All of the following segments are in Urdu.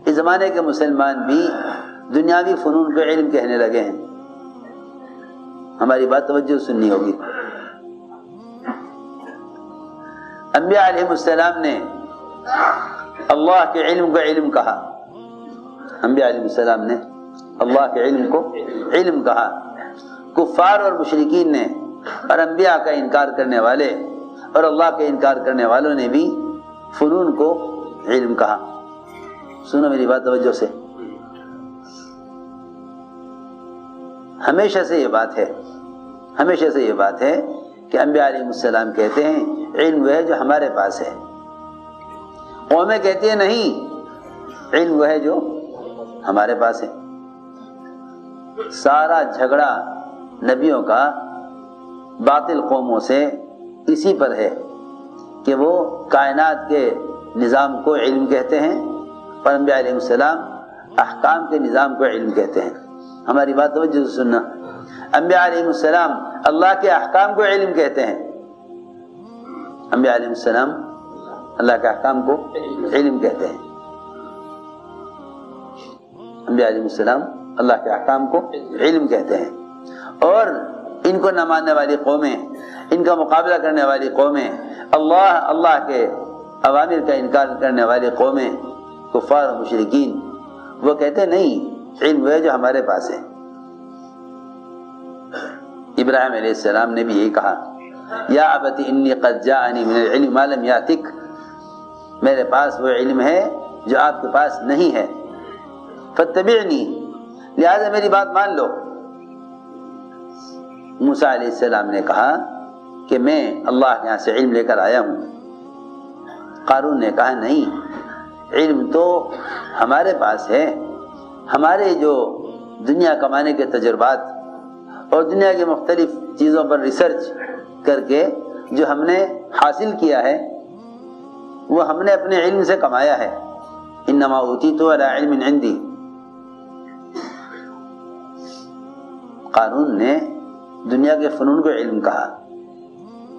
اس زمانے کے مسلمان بھی دنیاوی فنون کو علم کہنے لگے ہیں. ہماری بات توجہ سننی ہوگی. انبیاء علیہ السلام نے اللہ کے علم کو علم کہا. انبیاء علیہ السلام نے اللہ کے علم کو علم کہا. کفار اور مشرکین نے اور انبیاء کا انکار کرنے والے اور اللہ کا انکار کرنے والوں نے بھی فنون کو علم کہا. سنو میری بات توجہ سے. ہمیشہ سے یہ بات ہے کہ انبیاء علیہ السلام کہتے ہیں علم وہ ہے جو ہمارے پاس ہے. قومیں کہتی ہیں نہیں، علم وہ ہے جو ہمارے پاس ہے. سارا جھگڑا نبیوں کا باطل قوموں سے اسی پر ہے کہ وہ کائنات کے نظام کو علم کہتے ہیں اور انبیاء علیہ السلام احکام کے نظام کو علم کہتے ہیں. ہماری بات توجہ سے سننا. انبیاء علیہ السلام اللہ کے احکام کو علم کہتے ہیں. انبیاء علیہ السلام اللہ کے احکام کو علم کہتے ہیں. انبیاء علیہ السلام اللہ کے احکام کو علم کہتے ہیں. اور ان کو نہ ماننے والی قومیں، ان کا مقابلہ کرنے والی قومیں، اللہ کے اوامر کا انکار کرنے والی قومیں، کفار و مشرکین، وہ کہتے نہیں، علم وہ ہے جو ہمارے پاس ہے. ابراہیم علیہ السلام نے بھی یہی کہا، یا ابت انی قد جاءنی من العلم ما لم یاتک، میرے پاس وہ علم ہے جو آپ کے پاس نہیں ہے. فاتبعنی، لہذا میری بات مان لو. موسیٰ علیہ السلام نے کہا کہ میں اللہ کے یہاں سے علم لے کر آیا ہوں. قارون نے کہا نہیں، علم تو ہمارے پاس ہے. ہمارے جو دنیا کمانے کے تجربات اور دنیا کی مختلف چیزوں پر ریسرچ کر کے جو ہم نے حاصل کیا ہے وہ ہم نے اپنے علم سے کمایا ہے. انما اوتیت علی علم عندی. قارون نے دنیا کے فنون کو علم کہا.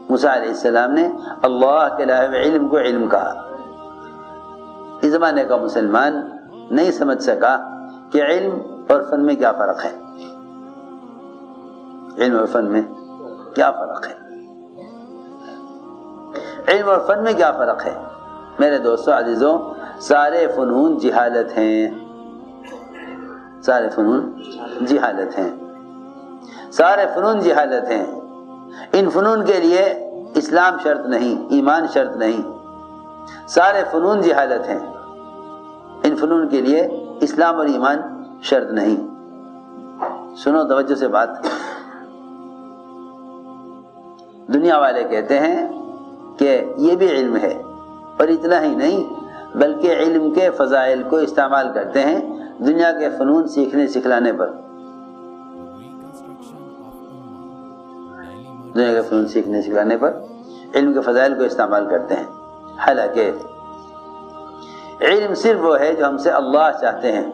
موسیٰ علیہ السلام نے اللہ کے علاوہ علم کو علم کہا. اس زمانے کا مسلمان نہیں سمجھ سکا کہ علم اور فن میں کیا فرق ہے. علم اور فن میں کیا فرق ہے. علم اور فن میں کیا فرق ہے. میرے دوستو عزیزوں، سارے فنون جہالت ہیں. سارے فنون جہالت ہیں. سارے فنون جہالت ہیں. ان فنون کے لیے اسلام شرط نہیں، ایمان شرط نہیں. سارے فنون جہالت ہیں. ان فنون کے لیے اسلام اور ایمان شرط نہیں. سنو توجہ سے بات. دنیا والے کہتے ہیں کہ یہ بھی علم ہے، اور اتنا ہی نہیں بلکہ علم کے فضائل کو استعمال کرتے ہیں دنیا کے فنون سیکھنے سکھلانے پر. دنیا کے فنون سیکھنے سکھلانے پر علم کے فضائل کو استعمال کرتے ہیں. حالانکہ علم صرف وہ ہے جو ہم سے اللہ چاہتے ہیں،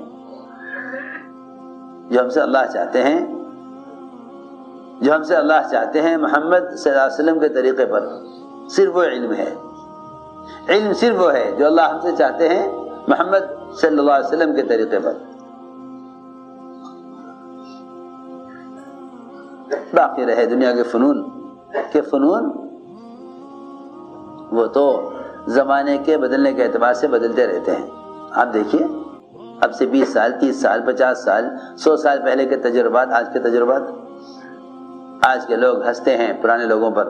جو ہم سے اللہ چاہتے ہیں، جو ہم سے اللہ چاہتے ہیں محمد صلی اللہ علیہ وسلم کے طریقے پر. صرف وہ علم ہے. علم صرف وہ ہے جو اللہ ہم سے چاہتے ہیں محمد صلی اللہ علیہ وسلم کے طریقے پر. باقی رہے دنیا کے فنون وہ تو زمانے کے بدلنے کے اعتبار سے بدلتے رہتے ہیں. آپ دیکھیے، اب سے 20 سال 30 سال 50 سال 100 سال پہلے کے تجربات، آج کے تجربات. آج کے لوگ ہنستے ہیں پرانے لوگوں پر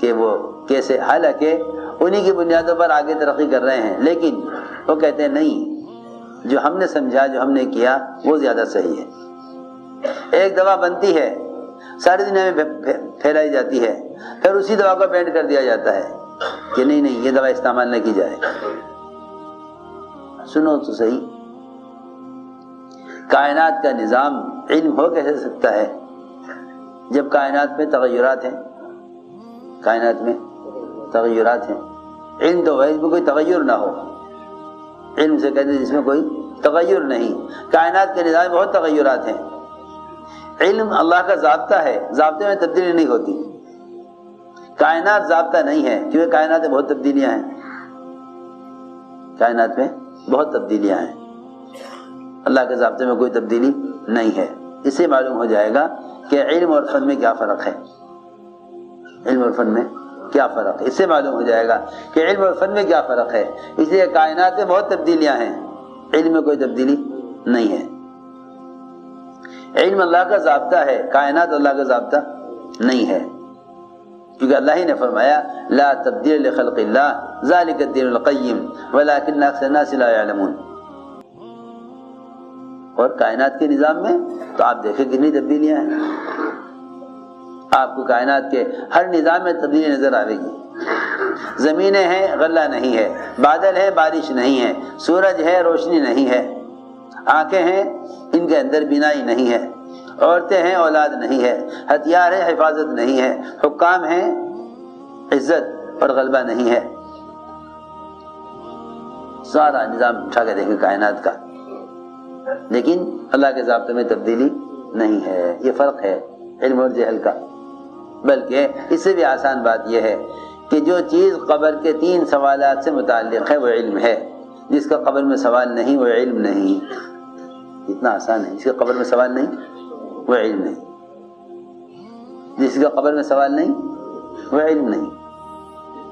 کہ وہ کیسے، حالانکہ انہی کی بنیادوں پر آگے ترقی کر رہے ہیں. لیکن وہ کہتے ہیں نہیں، جو ہم نے سمجھا، جو ہم نے کیا وہ زیادہ صحیح ہے. ایک دوا بنتی ہے، ساری دنیا میں پھیلائی جاتی ہے، پھر اسی دوا کو بینڈ کر دیا جاتا ہے کہ نہیں یہ دوا استعمال نہ کی جائے. سنو تو صحیح، کائنات کا نظام علم ہو کیسے سکتا ہے جب کائنات میں تغیرات ہیں. کائنات میں تغیرات ہیں. علم تو ہے جس میں کوئی تغیر نہ ہو. علم سے کہتے ہیں جس میں کوئی تغیر نہیں. کائنات کے نظام میں بہت تغیرات ہیں. علم اللہ کا ضابطہ ہے، ضابطے میں تبدیلی نہیں ہوتی. کائنات ضابطہ نہیں ہے، کیونکہ کائنات میں بہت تبدیلیاں ہیں، کائنات میں بہت تبدیلیاں ہیں، اللہ کے ضابطے میں کوئی تبدیلی نہیں ہے۔ اس سے معلوم ہو جائے گا کہ علم اور فن میں کیا فرق ہے، علم اور فن میں کیا فرق ہے، اس سے معلوم ہو جائے گا کہ علم اور فن میں کیا فرق ہے۔ اس لیے کائنات میں بہت تبدیلیاں ہیں، علم میں کوئی تبدیلی نہیں ہے۔ علم اللہ کا ضابطہ ہے، کائنات اللہ کا ضابطہ نہیں ہے، کیونکہ اللہ ہی نے فرمایا لا تبدیل لخلق اللہ ذالک الدین القیم ولکن اکثر الناس لا یعلمون۔ اور کائنات کے نظام میں تو آپ دیکھیں کتنی تبدیلیاں ہیں، آپ کو کائنات کے ہر نظام میں تبدیلی نظر آئے گی۔ زمینیں ہیں غلہ نہیں ہے، بادل ہے بارش نہیں ہے، سورج ہے روشنی نہیں ہے، آنکھیں ہیں ان کے اندر بینائی نہیں ہے، عورتیں ہیں اولاد نہیں ہے، ہتھیار ہے حفاظت نہیں ہے، حکام ہیں عزت اور غلبہ نہیں ہے۔ سارا نظام اٹھا کے دیکھیں کائنات کا، لیکن اللہ کے ضابطے میں تبدیلی نہیں ہے۔ یہ فرق ہے علم اور جہل کا۔ بلکہ اس سے بھی آسان بات یہ ہے کہ جو چیز قبر کے 3 سوالات سے متعلق ہے وہ علم ہے، جس کا قبر میں سوال نہیں وہ علم نہیں۔ اتنا آسان ہے، جس کا قبر میں سوال نہیں وہ علم نہیں، جس کا قبر میں سوال نہیں وہ علم نہیں۔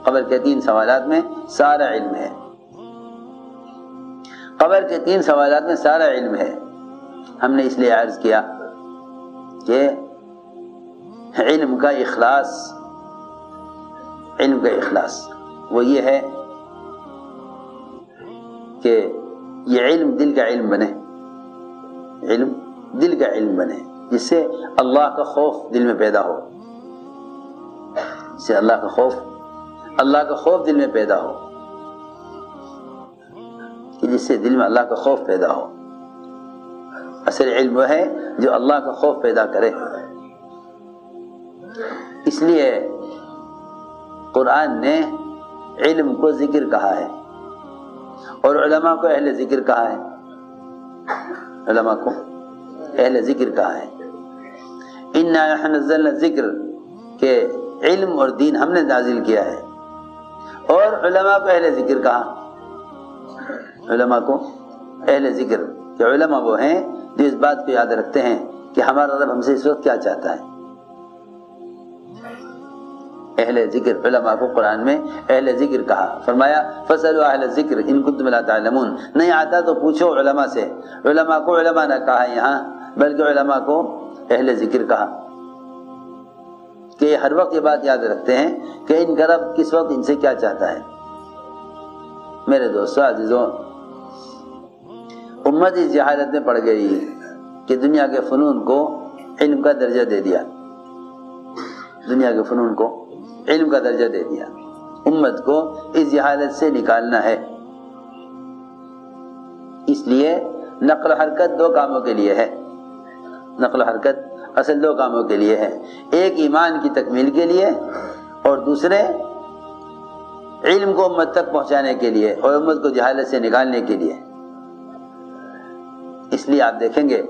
قبر کے 3 سوالات میں سارا علم ہے، قبر کے 3 سوالات میں سارا علم ہے۔ ہم نے اس لیے عرض کیا کہ علم کا اخلاص، علم کا اخلاص وہ یہ ہے کہ یہ علم دل کا علم بنے، علم دل کا علم بنے، جس سے اللہ کا خوف دل میں پیدا ہو، جس سے اللہ کا خوف دل میں پیدا ہو، کہ جس سے دل میں اللہ کا خوف پیدا ہو۔ اصل علم وہ ہے جو اللہ کا خوف پیدا کرے۔ اس لیے قرآن نے علم کو ذکر کہا ہے اور علماء کو اہل ذکر کہا ہے، علماء کو اہل ذکر کہا ہے۔ اِنَّا نَحْنُ نَزَّلْنَا الذِّكْرَ کہ علم اور دین ہم نے نازل کیا ہے، اور علماء کو اہل ذکر کہا، علماء کو اہل ذکر کہ علماء وہ ہیں جو اس بات کو یاد رکھتے ہیں کہ ہمارا رب ہم سے اس وقت کیا چاہتا ہے۔ اہل ذکر، علماء کو قرآن میں اہل ذکر کہا، فرمایا فَاسْأَلُوا أَهْلَ الذِّكْرِ إِن كُنتُمْ لَا تَعْلَمُونَ، نہیں آتا تو پوچھو علماء سے۔ علماء کو علماء نہ کہا یہاں، بلکہ علماء کو اہل ذکر کہا، کہ یہ ہر وقت یہ بات یاد رکھتے ہیں کہ ان کا رب کس وقت ان سے کیا چاہتا ہے۔ میرے دوستو عزیزوں، امت اس جہالت میں پڑ گئی کہ دنیا کے فنون کو علم کا درجہ دے دیا، دنیا کے فنون کو علم کا درجہ دے دیا۔ امت کو اس جہالت سے نکالنا ہے، اس لیے نقل و حرکت 2 کاموں کے لیے ہے، نقل و حرکت اصل 2 کاموں کے لیے ہے، ایک ایمان کی تکمیل کے لیے اور دوسرے علم کو امت تک پہنچانے کے لیے اور امت کو جہالت سے نکالنے کے لیے۔ اس لیے آپ دیکھیں گے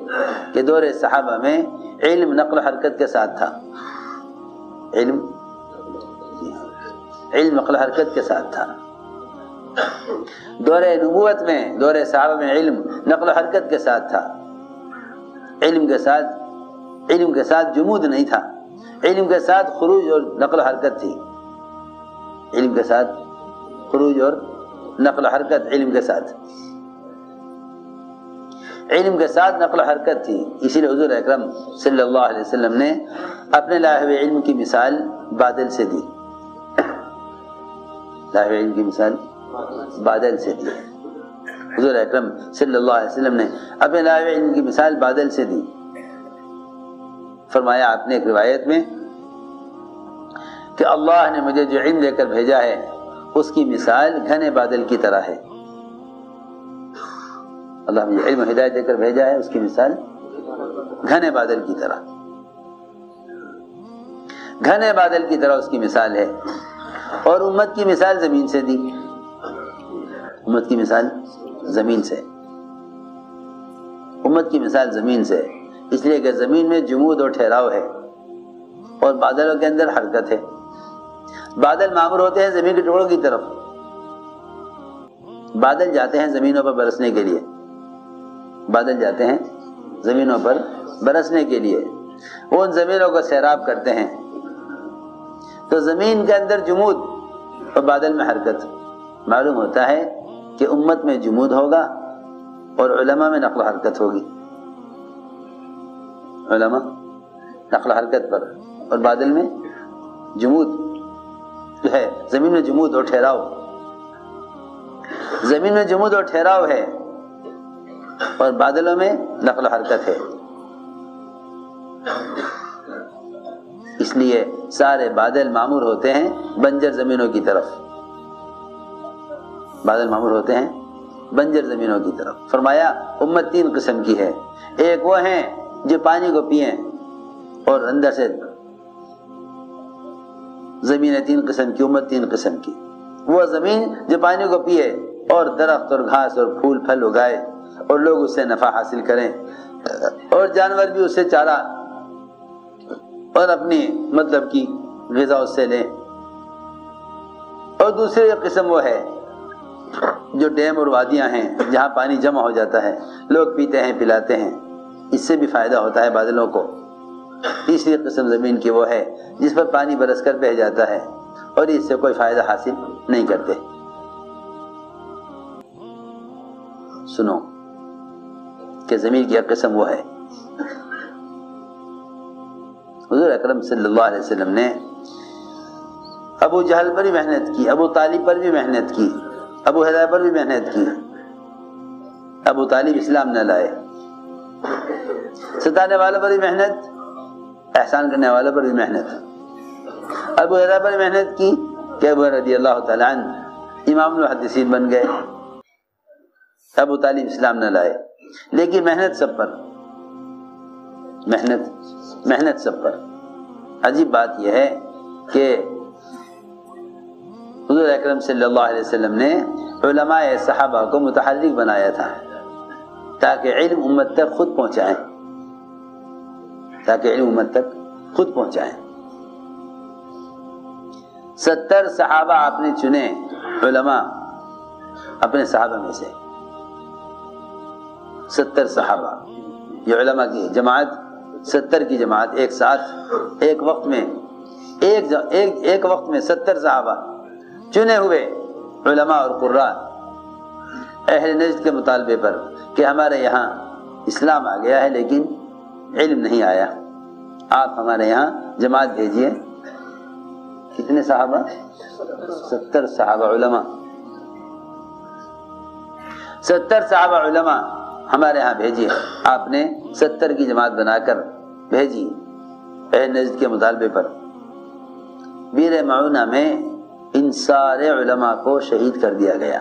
کہ دور صحابہ میں علم نقل و حرکت کے ساتھ تھا، علم نقل و حرکت کے ساتھ تھا۔ دور نبوت میں، دور صحابہ میں علم نقل و حرکت کے ساتھ تھا، علم کے ساتھ جمود نہیں تھا، علم کے ساتھ خروج اور نقل و حرکت تھی، علم کے ساتھ خروج اور نقل و حرکت، علم کے ساتھ نقل و حرکت تھی۔ اسی لیے حضور اکرم صلی اللہ علیہ وسلم نے اپنے لائے ہوئے علم کی مثال بادل سے دی، لائے ہوئے علم کی مثال بادل سے دی۔ حضور اکرم صلی اللہ علیہ وسلم نے اپنے لائے ہوئے علم کی مثال بادل سے دی۔ فرمایا آپ نے ایک روایت میں کہ اللہ نے مجھے جو علم دے کر بھیجا ہے اس کی مثال گھنے بادل کی طرح ہے۔ اللہ مجھے علم و ہدایت دے کر بھیجا ہے، اس کی مثال گھنے بادل کی طرح، گھنے بادل کی طرح اس کی مثال ہے۔ اور امت کی مثال زمین سے دی، امت کی مثال زمین سے، امت کی مثال زمین سے، اس لیے کہ زمین میں جمود اور ٹھہراؤ ہے اور بادلوں کے اندر حرکت ہے۔ بادل معمور ہوتے ہیں زمین کے ٹکڑوں کی طرف، بادل جاتے ہیں زمینوں پر برسنے کے لیے، بادل جاتے ہیں زمینوں پر برسنے کے لیے، وہ ان زمینوں کو سیراب کرتے ہیں، تو زمین کے اندر جمود اور بادل میں حرکت، معلوم ہوتا ہے کہ امت میں جمود ہوگا اور علماء میں نقل و حرکت ہوگی، علماء نقل و حرکت پر، اور بادل میں جمود جو ہے، زمین میں جمود اور ٹھہراؤ، زمین میں جمود اور ٹھہراؤ ہے اور بادلوں میں نقل و حرکت ہے، اس لیے سارے بادل معمور ہوتے ہیں بنجر زمینوں کی طرف، بادل معمور ہوتے ہیں بنجر زمینوں کی طرف۔ فرمایا امت تین قسم کی ہے، ایک وہ ہیں جو پانی کو پئیں اور اندر سے زمین تین قسم کی، امت تین قسم کی، وہ زمین جو پانی کو پیے اور درخت اور گھاس اور پھول پھل اگائے اور لوگ اس سے نفع حاصل کریں اور جانور بھی اس سے چارہ اور اپنی مطلب کی غذا اس سے لیں، اور دوسری قسم وہ ہے جو ڈیم اور وادیاں ہیں جہاں پانی جمع ہو جاتا ہے، لوگ پیتے ہیں پلاتے ہیں، اس سے بھی فائدہ ہوتا ہے بادلوں کو۔ تیسری قسم زمین کی وہ ہے جس پر پانی برس کر بہہ جاتا ہے اور اس سے کوئی فائدہ حاصل نہیں کرتے۔ سنو کہ زمین کی ایک قسم وہ ہے، حضور اکرم صلی اللہ علیہ وسلم نے ابو جہل پر بھی محنت کی، ابو طالب پر بھی محنت کی، ابو حریرہ پر بھی محنت کی، ابو طالب اسلام نہ لائے، ستانے والوں پر بھی محنت، احسان کرنے والوں پر بھی محنت، ابو حریرہ پر محنت کی کہ ابو حریرہ رضی اللہ تعالیٰ عنہ امام المحدثین بن گئے، ابو طالب اسلام نہ لائے، لیکن محنت سب پر، محنت سب پر۔ عجیب بات یہ ہے کہ حضور اکرم صلی اللہ علیہ وسلم نے علماء صحابہ کو متحرک بنایا تھا تاکہ علم امت تک خود پہنچائیں، تاکہ علم امت تک خود پہنچائیں۔ 70 صحابہ آپ نے چنے علماء اپنے صحابہ میں سے، 70 صحابہ، یہ علماء کی جماعت، 70 کی جماعت ایک ساتھ ایک وقت میں، ایک وقت میں 70 صحابہ چنے ہوئے علماء اور قراء اہل نجد کے مطالبے پر کہ ہمارے یہاں اسلام آ گیا ہے لیکن علم نہیں آیا، آپ ہمارے یہاں جماعت بھیجیے۔ کتنے صحابہ؟ 70 صحابہ علماء، 70 صحابہ علماء ہمارے ہاں بھیجیے۔ آپ نے 70 کی جماعت بنا کر بھیجی اہل نجد کے مطالبے پر۔ بیر معونہ میں ان سارے علماء کو شہید کر دیا گیا،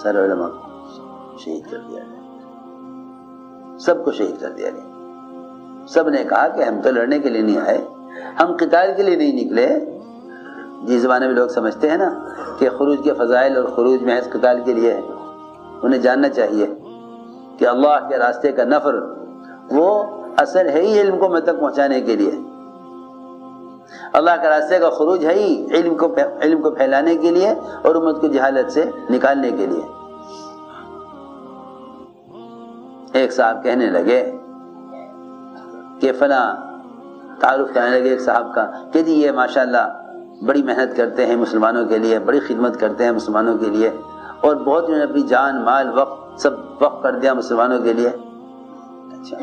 سارے علماء کو شہید کر دیا گیا، سب کو شہید کر دیا گیا۔ سب نے کہا کہ ہم تو لڑنے کے لیے نہیں آئے، ہم قتال کے لیے نہیں نکلے۔ جس زمانے میں لوگ سمجھتے ہیں نا کہ خروج کے فضائل اور خروج محض قتال کے لیے ہے، انہیں جاننا چاہیے کہ اللہ کے راستے کا نفر وہ اثر ہے ہی علم کو میں تک پہنچانے کے لیے، اللہ کے راستے کا خروج ہے ہی علم کو پھیلانے کے لیے اور امت کو جہالت سے نکالنے کے لیے۔ ایک صاحب کہنے لگے کہ فلاں، تعارف کرنے لگے ایک صاحب کا کہ جی یہ ماشاءاللہ بڑی محنت کرتے ہیں مسلمانوں کے لیے، بڑی خدمت کرتے ہیں مسلمانوں کے لیے، اور بہت انہوں نے اپنی جان مال وقت سب وقف کر دیا مسلمانوں کے لیے۔ اچھا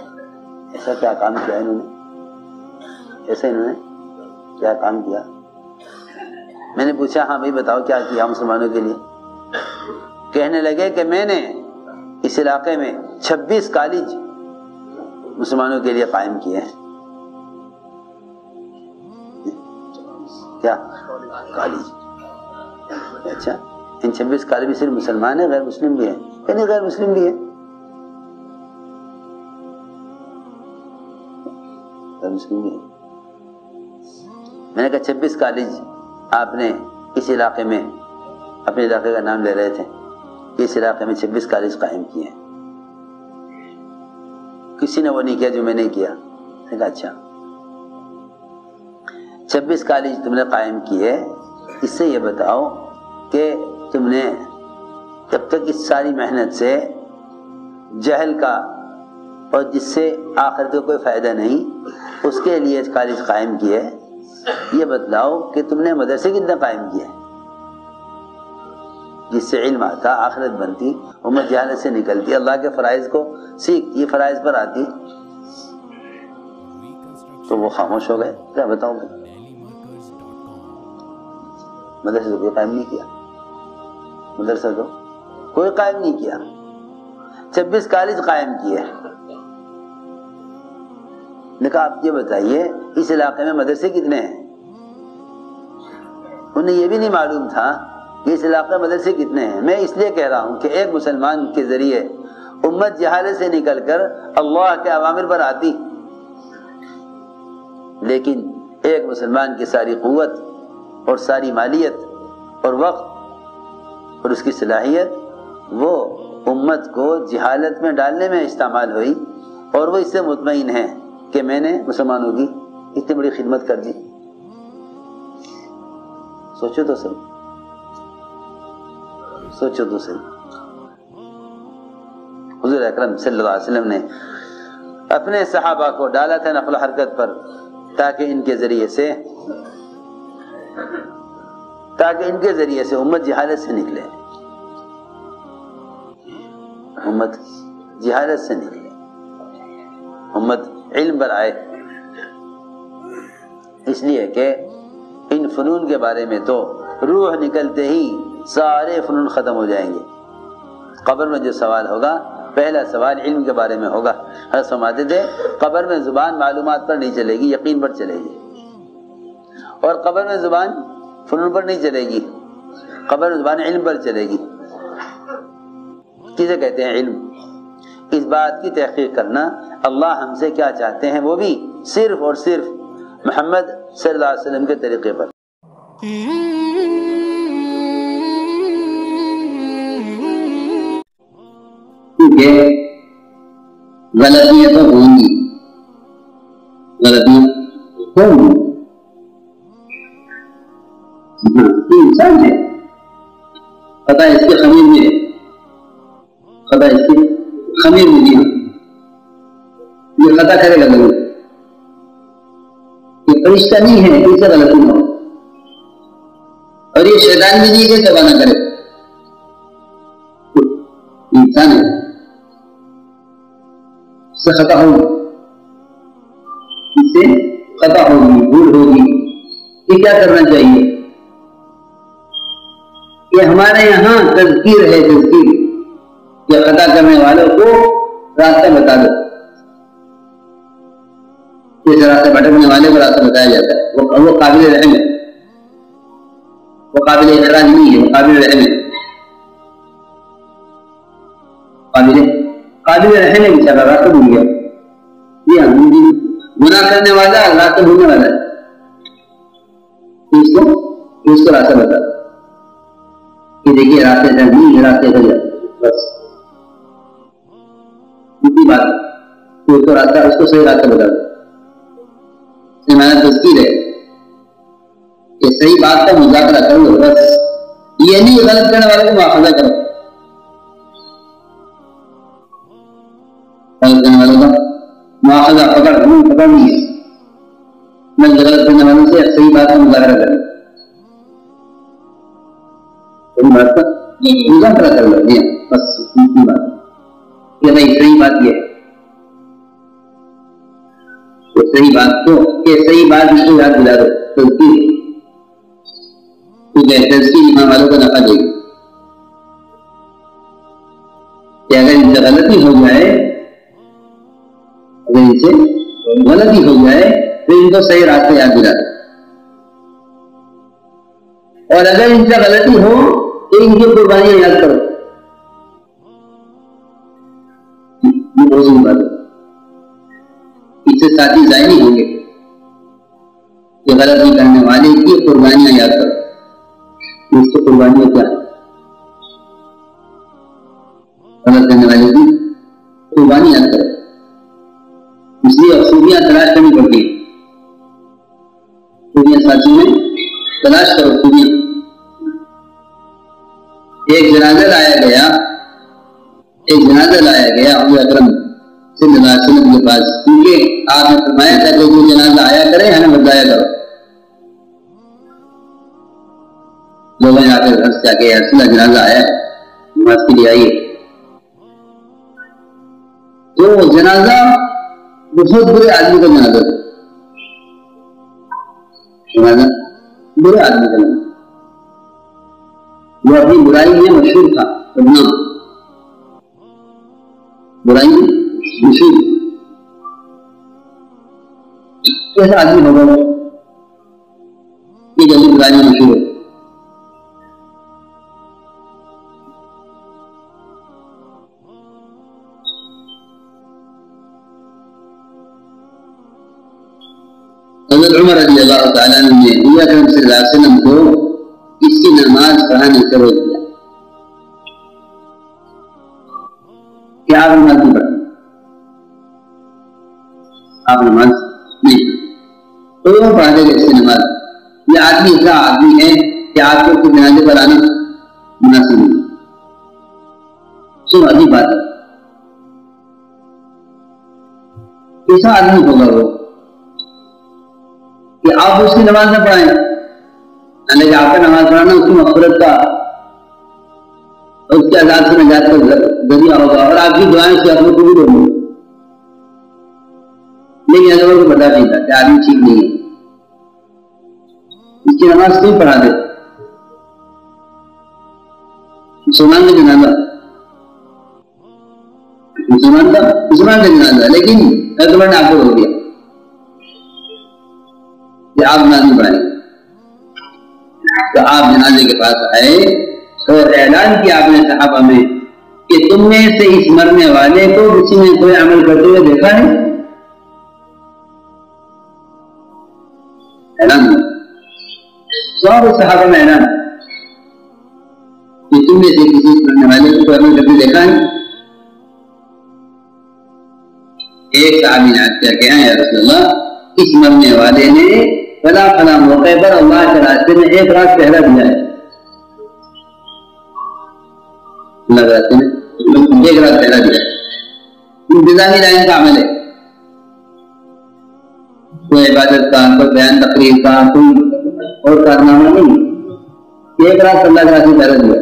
ایسا کیا کام کیا انہوں نے، ایسا انہوں نے کیا کام کیا؟ میں نے پوچھا ہاں بھائی بتاؤ کیا کیا مسلمانوں کے لیے؟ کہنے لگے کہ میں نے اس علاقے میں 26 کالج مسلمانوں کے لیے قائم کیے ہیں۔ کیا کالج؟ اچھا ان 26 کالج میں صرف مسلمان ہیں، غیر مسلم بھی ہیں؟ یعنی غیر مسلم بھی ہیں، غیر مسلم بھی ہیں۔ میں نے کہا 26 کالج آپ نے اس علاقے میں، اپنے علاقے کا نام لے رہے تھے، اس علاقے میں 26 کالج قائم کیے ہیں، کسی نے وہ نہیں کیا جو میں نے کیا۔ میں نے کہا اچھا 26 کالج تم نے قائم کیے، اس سے یہ بتاؤ کہ تم نے جب تک اس ساری محنت سے جہل کا اور جس سے آخرت کو کوئی فائدہ نہیں اس کے لیے کالج قائم کیے، یہ بتلاؤ کہ تم نے مدرسے کتنے قائم کیے جس سے علم آتا، آخرت بنتی، امت جہالت سے نکلتی، اللہ کے فرائض کو سیکھتی، فرائض پر آتی۔ تو وہ خاموش ہو گئے، کیا بتاؤں میں، مدرسے تو کوئی قائم نہیں کیا، مدرسہ تو کوئی قائم نہیں کیا، 26 کالج قائم کیے۔ نے کہا آپ یہ بتائیے اس علاقے میں مدرسے کتنے ہیں؟ انہیں یہ بھی نہیں معلوم تھا کہ اس علاقے میں مدرسے کتنے ہیں۔ میں اس لیے کہہ رہا ہوں کہ ایک مسلمان کے ذریعے امت جہالت سے نکل کر اللہ کے اوامر پر آتی، لیکن ایک مسلمان کی ساری قوت اور ساری مالیت اور وقت اور اس کی صلاحیت وہ امت کو جہالت میں ڈالنے میں استعمال ہوئی، اور وہ اس سے مطمئن ہے کہ میں نے مسلمانوں کی اتنی بڑی خدمت کر دی۔ سوچو تو صحیح، سوچو تو صحیح۔ حضور اکرم صلی اللہ علیہ وسلم نے اپنے صحابہ کو ڈالا تھا نقل و حرکت پر تاکہ ان کے ذریعے سے امت جہالت سے نکلے، امت جہالت سے نکلے، امت علم پر آئے۔ اس لیے کہ ان فنون کے بارے میں تو روح نکلتے ہی سارے فنون ختم ہو جائیں گے۔ قبر میں جو سوال ہوگا، پہلا سوال علم کے بارے میں ہوگا۔ حضرت فرماتے تھے قبر میں زبان معلومات پر نہیں چلے گی، یقین پر چلے گی، اور قبر میں زبان فنون پر نہیں چلے گی، قبر میں زبان علم پر چلے گی۔ کسے کہتے ہیں علم؟ اس بات کی تحقیق کرنا اللہ ہم سے کیا چاہتے ہیں، وہ بھی صرف اور صرف محمد صلی اللہ علیہ وسلم کے طریقے پر۔ غلطیاں تو ہوں گی، غلطیاں ہوں گی، انسان ہے، خطا اس کے خمیر میں، خطا اس کے خمیر میں دیا، یہ خطا کرے گا ضرور، یہ فرشتہ نہیں ہے کہ اسے غلطی نہ ہو، اور یہ شیطان بھی نہیں کہ تباہ نہ کرے، انسان ہے، اس سے خطا ہوگی، اس سے خطا ہوگی، بھول ہوگی۔ یہ کیا کرنا چاہیے کہ ہمارے یہاں تذکیر ہے، تذکیر کہ خطا کرنے والوں کو راستہ بتا دو، اس راستہ بھٹکنے والے کو راستہ بتایا جاتا ہے، وہ قابل رحم ہے، وہ قابل احترام نہیں ہے، وہ قابل رحم ہے، قابل رحم ہے، بیچارہ راستہ بھول گیا، یہ گناہ کرنے والا راستہ بھولنے والا ہے، اس کو راستہ بتا دو کہ دیکھیے راستے سے نہیں، راستے سے جاتے، بس اتنی بات ہے، اس کو راستہ، اس کو صحیح راستہ بتا دو۔ ہمارا تذکیر ہے کہ صحیح بات کا مذاکرہ کر لو، بس یہ نہیں غلط کرنے والے کو مواخذہ کرو، غلط کرنے والوں کا مواخذہ پکڑ نہیں ہے، میں غلط کرنے والوں سے صحیح بات کا مذاکرہ کر لو، صحیح بات کا مذاکرہ کر لو، بس اتنی بات کہ بھائی صحیح بات یہ ہے، صحیح بات کو کہ صحیح بات اس کو یاد دلا دو، تذکیر، کیونکہ تذکیر ایمان والوں کو نفع دے گی کہ اگر ان سے غلطی ہو جائے، اگر ان سے غلطی ہو جائے تو ان کو صحیح راستے یاد دلا دو، اور اگر ان سے غلطی ہو تو ان کی قربانیاں یاد کرو، یہ بہت سی بات ہے، اس سے ساتھی ضائع نہیں ہوں گے کہ غلطی کرنے والے کی قربانیاں یاد کرو، اس کی قربانیاں کیا ہے، غلط کرنے والے کی قربانی یاد کرو، اس لیے خوبیاں تلاش کرنی پڑتی ہیں خوبیاں ساتھی میں تلاش کرو خوبیاں. ایک جنازہ لایا گیا حضور اکرم صلی اللہ علیہ وسلم کے پاس، کیونکہ آپ نے فرمایا تھا کہ جو جنازہ آیا کرے ہمیں بتایا کرو. لوگوں نے آ کر گھر سے آ کے رسول جنازہ آیا نماز کے لیے آئیے. تو جنازہ بہت برے آدمی کا جنازہ تھا، جنازہ برے آدمی کا جنازہ، وہ اپنی برائی میں مشہور تھا، برائی میں مشہور. کیسا آدمی ہوگا وہ کہ جلدی برائی میں مشہور ہے؟ حضرت عمر رضی اللہ تعالیٰ عنہ نے نبی اکرم صلی اللہ علیہ وسلم کو اس کی نماز پڑھانے سے روک دیا کہ آپ نماز نہیں پڑھتے، آپ نماز نہیں تو وہ پڑھا دے گا اس کی نماز. یہ آدمی ایسا آدمی ہے کہ آپ کو اس جنازے پر آنا مناسب نہیں. سن عجیب بات ہے، ایسا آدمی ہوگا وہ کہ آپ اس کی نماز نہ پڑھائیں، یعنی کہ آپ کا نماز پڑھانا اس کی مغفرت کا، اس کے عذاب سے نجات کا ذریعہ ہوگا، اور آپ کی دعائیں سے آپ کو قبول ہوں گی. لیکن اگر کو پتا نہیں تھا کہ آدمی ٹھیک نہیں ہے، اس کی نماز کیوں پڑھا دے؟ مسلمان کا جنازہ، مسلمان کا جنازہ، لیکن اکبر نے آپ کو ہو گیا کہ آپ نماز نہیں پڑھائیں. تو آپ جنازے کے پاس آئے اور اعلان کیا آپ نے صحابہ میں کہ تم نے سے اس مرنے والے کو کسی نے کوئی عمل کرتے ہوئے دیکھا ہے؟ اعلان سب صحابہ میں اعلان کہ تم نے سے کسی اس مرنے والے کو کوئی عمل کرتے دیکھا ہے؟ ایک صحابی نے کیا کہا یا رسول اللہ، اس مرنے والے نے فلاں فلاں موقع پر اللہ کے راستے میں ایک رات پہلا دیا ہے. اللہ کے راستے میں ایک رات پہلا دیا ہے. انتظامی لائن کا عمل ہے، کوئی عبادت کا، کوئی بیان تقریر کا، کوئی اور کارنامہ نہیں، ایک رات اللہ کے راستے میں پہلا دیا.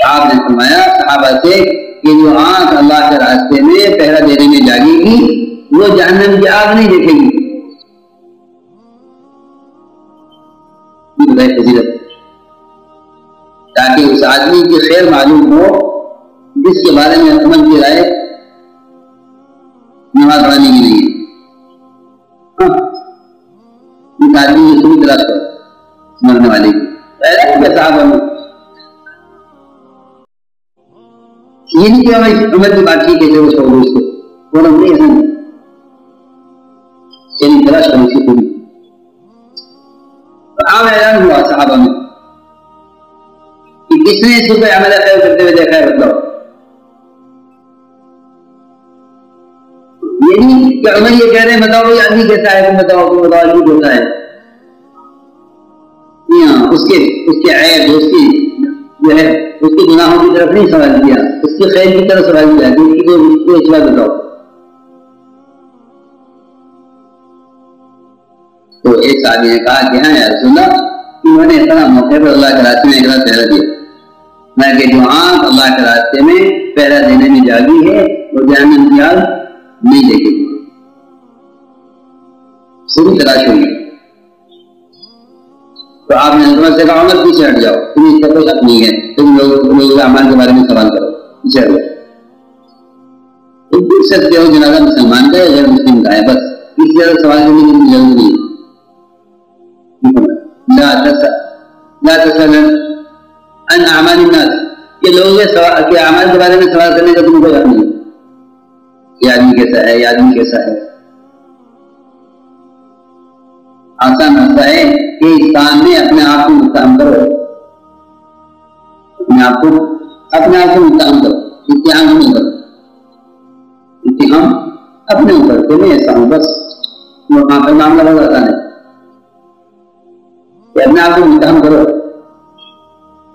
آپ نے فرمایا صحابہ سے کہ جو آنکھ اللہ کے راستے میں پہرا دینے میں جاگے گی وہ جہنم کی آگ نہیں دیکھے گی. تاکہ اس آدمی کی خیر معلوم ہو جس کے بارے میں حکومت کی رائے نماز پڑھنے کی نہیں ہے. اس آدمی کی سنی طرح مرنے والے کی صحابہ میں یہ نہیں کہ عمر کی بات کی کیسے وہ چھوڑو اس کو، وہ نہیں ایسا نہیں، یعنی تلاش کرو اس کی پوری. عام اعلان ہوا صحابہ میں کہ کس نے اس کو کوئی عمل خیر کرتے ہوئے دیکھا ہے بتاؤ. یہ نہیں کہ عمر یہ کہہ رہے ہیں بتاؤ یہ آدمی کیسا ہے، تم بتاؤ آدمی کیسا ہے. اس کے عیب اس کی جو ہے اس کے گناہوں کی طرف نہیں سوال کیا، اس کی خیر کی طرف سوال کیا کہ اس کی جو اصلاح بتاؤ. تو ایک آدمی نے کہا کہ ہاں یا رسول اللہ، انہوں نے اتنا موقع پر اللہ کے راستے میں ایک رات پہرا دیا، میں کہ جو آنکھ اللہ کے راستے میں پہرا دینے میں جاگی ہے وہ جہنم کی آگ نہیں دیکھے گی. سری تلاش ہوئی. تو آپ نے حضرت سے کہا عمر پیچھے ہٹ جاؤ، تم اس کا کوئی حق نہیں ہے، تم لوگوں کے اعمال کے بارے میں سوال کرو، پیچھے ہٹ جاؤ. تم پوچھ سکتے ہو جنازہ مسلمان کا یا غیر مسلم کا ہے، بس اس طرح سوال کرنے کی ضرورت نہیں ہے. لا تسأل عن اعمال الناس، کہ لوگوں کے اعمال کے بارے میں سوال کرنے کا تمہیں کوئی حق نہیں. یہ آدمی کیسا ہے، یہ آدمی کیسا ہے. آسان راستہ ہے کہ اس کام میں اپنے آپ کو متہم کرو، اپنے آپ کو متہم کرو، اتہام نہیں کرو، اتہام اپنے اوپر کو میں ایسا ہوں بس وہاں پہ معاملہ بہت آسان ہے کہ اپنے آپ کو متہم کرو.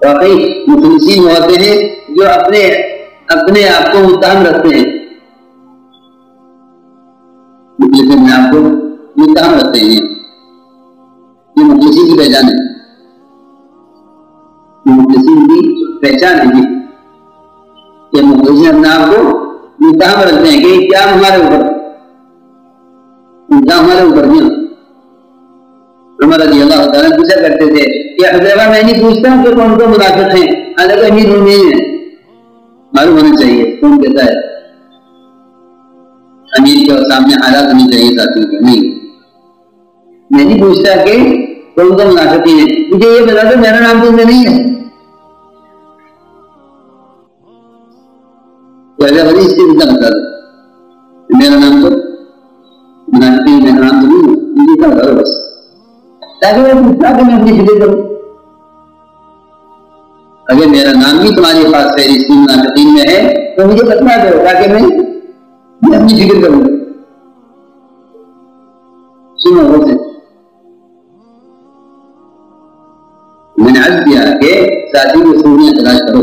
واقعی مخلصین ہوتے ہیں جو اپنے آپ کو متہم رکھتے ہیں. مخلص اپنے آپ کو متہم رکھتے ہیں. یہ مخلصین کی پہچان ہے. مخلصین کی پہچان ہے کہ مخلصین اپنے آپ کو متہم رکھتے ہیں کہ کیا ہمارے اوپر نہیں. عمر رضی اللہ تعالیٰ پوچھا کرتے تھے کہ حذیفہ میں نہیں پوچھتا ہوں کہ کون کو منافق ہیں، حالانکہ امیر مومنین ہیں، معلوم ہونا چاہیے کون کہتا ہے. امیر کے سامنے حالات ہونی چاہیے ساتھیوں کے. نہیں، میں نہیں پوچھتا کہ کون کو منافقین ہیں، مجھے یہ بتا دو میرا نام تو نہیں ہے. اس کے بتا دو میرا نام تو منافقین، میرا نام تو نہیں ہے، مجھے کیا بتا دو بس، تاکہ میں اپنی فکر کروں. اگر میرا نام بھی تمہاری پاس فہرست منافقین میں ہے تو مجھے بتلا دو تاکہ میں اپنی فکر کروں. سنو غور سے، میں نے عرض کیا کہ ساتھی کو خوبیاں تلاش کرو.